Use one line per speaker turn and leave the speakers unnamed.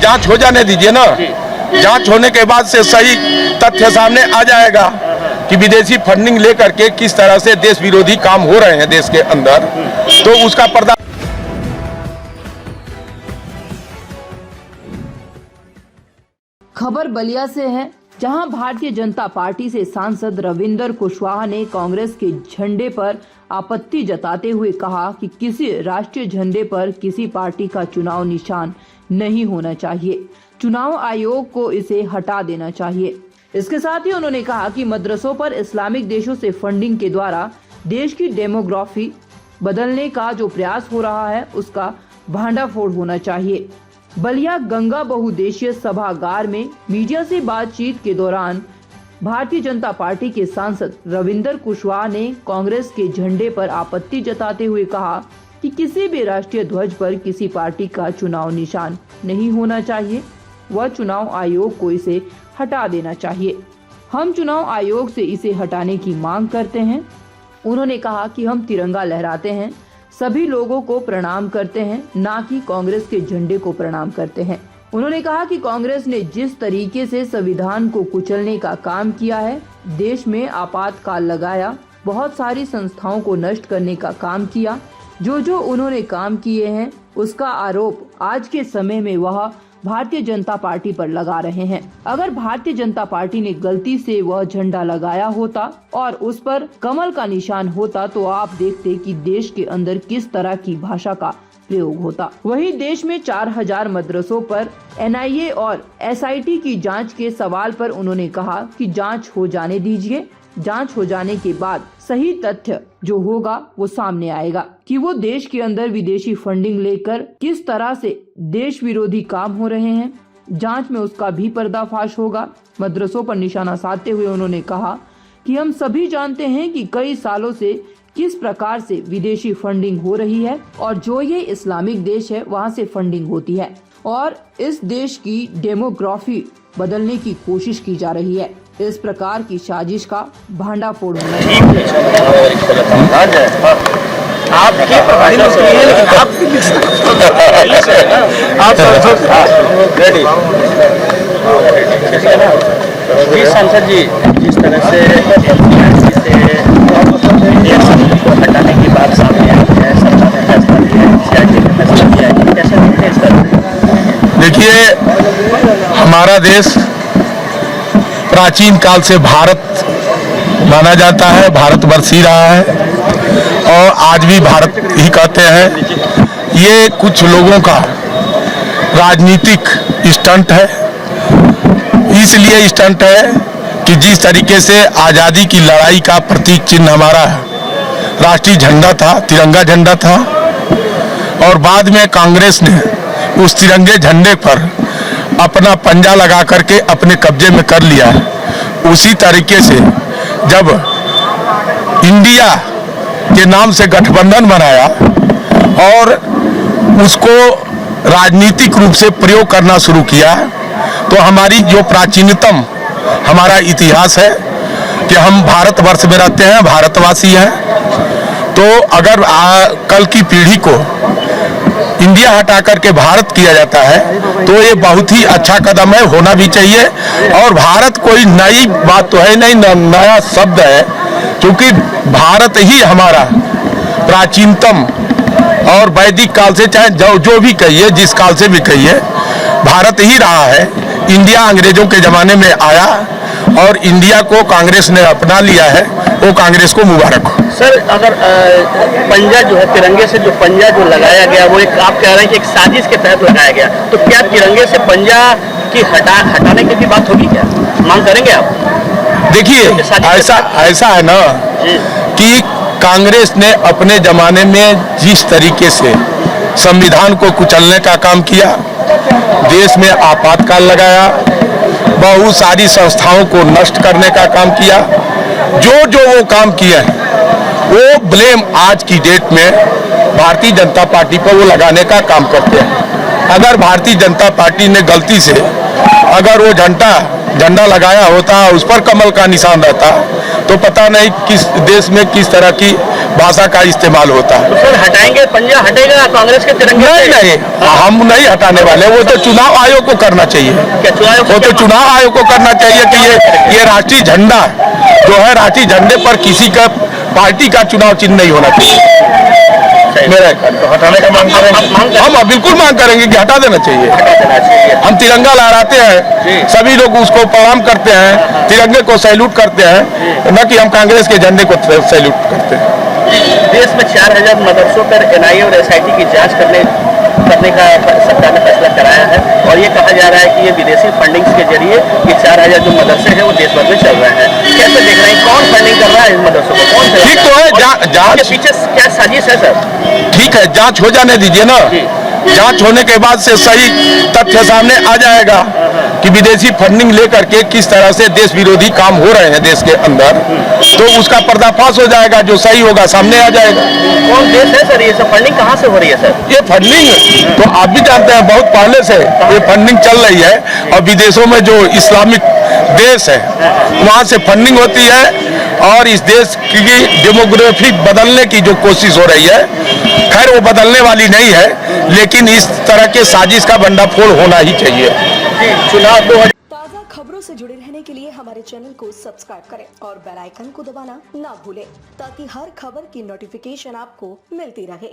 जांच हो जाने दीजिए ना। जांच होने के बाद से सही तथ्य सामने आ जाएगा कि विदेशी फंडिंग लेकर के किस तरह से देश विरोधी काम हो रहे हैं देश के अंदर, तो उसका पर्दा।
खबर बलिया से है, जहां भारतीय जनता पार्टी से सांसद रविंदर कुशवाहा ने कांग्रेस के झंडे पर आपत्ति जताते हुए कहा कि किसी राष्ट्रीय झंडे पर किसी पार्टी का चुनाव निशान नहीं होना चाहिए। चुनाव आयोग को इसे हटा देना चाहिए। इसके साथ ही उन्होंने कहा कि मदरसों पर इस्लामिक देशों से फंडिंग के द्वारा देश की डेमोग्राफी बदलने का जो प्रयास हो रहा है उसका भांडाफोड़ होना चाहिए। बलिया गंगा बहुउद्देशीय सभागार में मीडिया से बातचीत के दौरान भारतीय जनता पार्टी के सांसद रविंदर कुशवाहा ने कांग्रेस के झंडे पर आपत्ति जताते हुए कहा कि किसी भी राष्ट्रीय ध्वज पर किसी पार्टी का चुनाव निशान नहीं होना चाहिए। वह चुनाव आयोग को इसे हटा देना चाहिए। हम चुनाव आयोग से इसे हटाने की मांग करते हैं। उन्होंने कहा कि हम तिरंगा लहराते हैं, सभी लोगों को प्रणाम करते हैं, ना कि कांग्रेस के झंडे को प्रणाम करते हैं। उन्होंने कहा कि कांग्रेस ने जिस तरीके से संविधान को कुचलने का काम किया है, देश में आपातकाल लगाया, बहुत सारी संस्थाओं को नष्ट करने का काम किया, जो उन्होंने काम किए हैं उसका आरोप आज के समय में वह भारतीय जनता पार्टी पर लगा रहे हैं। अगर भारतीय जनता पार्टी ने गलती से वह झंडा लगाया होता और उस पर कमल का निशान होता तो आप देखते कि देश के अंदर किस तरह की भाषा का प्रयोग होता। वहीं देश में 4000 मदरसों पर NIA और SIT की जांच के सवाल पर उन्होंने कहा कि जांच हो जाने दीजिए। जांच हो जाने के बाद सही तथ्य जो होगा वो सामने आएगा कि वो देश के अंदर विदेशी फंडिंग लेकर किस तरह से देश विरोधी काम हो रहे हैं। जांच में उसका भी पर्दाफाश होगा। मदरसों पर निशाना साधते हुए उन्होंने कहा कि हम सभी जानते हैं कि कई सालों से किस प्रकार से विदेशी फंडिंग हो रही है और जो ये इस्लामिक देश है वहाँ से फंडिंग होती है और इस देश की डेमोग्राफी बदलने की कोशिश की जा रही है। इस प्रकार की साजिश का भांडाफोड़ होना है।
आपके प्रभारी जी सांसद जी, जिस तरह से हटाने की बात सामने आई है, सरकार ने फैसला लिया है, CIT ने फैसला लिया है, कैसे देखते हैं इस तरह?
देखिए, हमारा देश प्राचीन काल से भारत माना जाता है, भारतवर्ष ही रहा है और आज भी भारत ही कहते हैं। ये कुछ लोगों का राजनीतिक स्टंट है। इसलिए स्टंट है कि जिस तरीके से आज़ादी की लड़ाई का प्रतीक चिन्ह हमारा राष्ट्रीय झंडा था, तिरंगा झंडा था, और बाद में कांग्रेस ने उस तिरंगे झंडे पर अपना पंजा लगा करके अपने कब्जे में कर लिया है। उसी तरीके से जब इंडिया के नाम से गठबंधन बनाया और उसको राजनीतिक रूप से प्रयोग करना शुरू किया, तो हमारी जो प्राचीनतम हमारा इतिहास है कि हम भारतवर्ष में रहते हैं, भारतवासी हैं, तो अगर कल की पीढ़ी को इंडिया हटा करके भारत किया जाता है तो ये बहुत ही अच्छा कदम है, होना भी चाहिए। और भारत कोई नई बात तो है नहीं, नया शब्द है, क्योंकि भारत ही हमारा प्राचीनतम और वैदिक काल से, चाहे जो भी कहिए, जिस काल से भी कहिए, भारत ही रहा है। इंडिया अंग्रेजों के ज़माने में आया और इंडिया को कांग्रेस ने अपना लिया है, वो कांग्रेस को मुबारक हो।
सर, अगर पंजा जो है, तिरंगे से जो पंजा जो लगाया गया, वो एक आप कह रहे हैं कि एक साजिश के तहत लगाया गया, तो क्या तिरंगे से पंजा की हटाने की भी बात होगी? क्या मांग करेंगे आप?
देखिए, ऐसा है ना कि कांग्रेस ने अपने ज़माने में जिस तरीके से संविधान को कुचलने का काम किया, देश में आपातकाल लगाया, बहुत सारी संस्थाओं को नष्ट करने का काम किया, जो वो काम किए हैं वो ब्लेम आज की डेट में भारतीय जनता पार्टी पर वो लगाने का काम करते हैं। अगर भारतीय जनता पार्टी ने गलती से अगर वो झंडा लगाया होता, उस पर कमल का निशान रहता, तो पता नहीं किस देश में किस तरह की भाषा का इस्तेमाल होता है।
तो सर हटाएंगे, पंजा हटेगा कांग्रेस के तिरंगे
नहीं
से?
नहीं, हम नहीं हटाने वाले, वो तो चुनाव आयोग को करना चाहिए।
क्या चुनाव
वो तो चुनाव आयोग को करना चाहिए कि ये राष्ट्रीय झंडा जो है, राष्ट्रीय झंडे पर किसी का पार्टी का चुनाव चिन्ह नहीं होना चाहिए। मेरा तो हटाने का मांग करेंगे हम, बिल्कुल मांग करेंगे कि हटा देना चाहिए।
हटा देना चाहिए।
हम तिरंगा लहराते हैं, सभी लोग उसको प्रणाम करते हैं, तिरंगे को सैल्यूट करते हैं, न कि हम कांग्रेस के झंडे को सैल्यूट करते हैं।
देश में 4000 मदरसों पर एनआईए और एसआईटी की जांच करने का सरकार ने फैसला कराया है, और ये कहा जा रहा है कि ये विदेशी फंडिंग के जरिए ये 4000 जो मदरसे हैं वो देश भर में चल रहे हैं। कैसे देख रहे हैं, कौन फंडिंग कर रहा है इन मदरसों को, कौन
ठीक तो है, जांच
पीछे क्या साजिश है सर?
ठीक है, जांच हो जाने दीजिए ना। जांच होने के बाद से सही तथ्य सामने आ जाएगा कि विदेशी फंडिंग लेकर के किस तरह से देश विरोधी काम हो रहे हैं देश के अंदर, तो उसका पर्दाफाश हो जाएगा, जो सही होगा सामने आ जाएगा।
कौन देश है सर, ये सब फंडिंग कहाँ से हो रही है सर?
ये फंडिंग तो आप भी जानते हैं, बहुत पहले से ये फंडिंग चल रही है, और विदेशों में जो इस्लामिक देश है वहाँ से फंडिंग होती है, और इस देश की डेमोग्राफी बदलने की जो कोशिश हो रही है, खैर वो बदलने वाली नहीं है, लेकिन इस तरह के साजिश का भंडाफोड़ होना ही चाहिए।
चुनाव
ताज़ा खबरों से जुड़े रहने के लिए हमारे चैनल को सब्सक्राइब करें और बेल आइकन को दबाना ना भूलें, ताकि हर खबर की नोटिफिकेशन आपको मिलती रहे।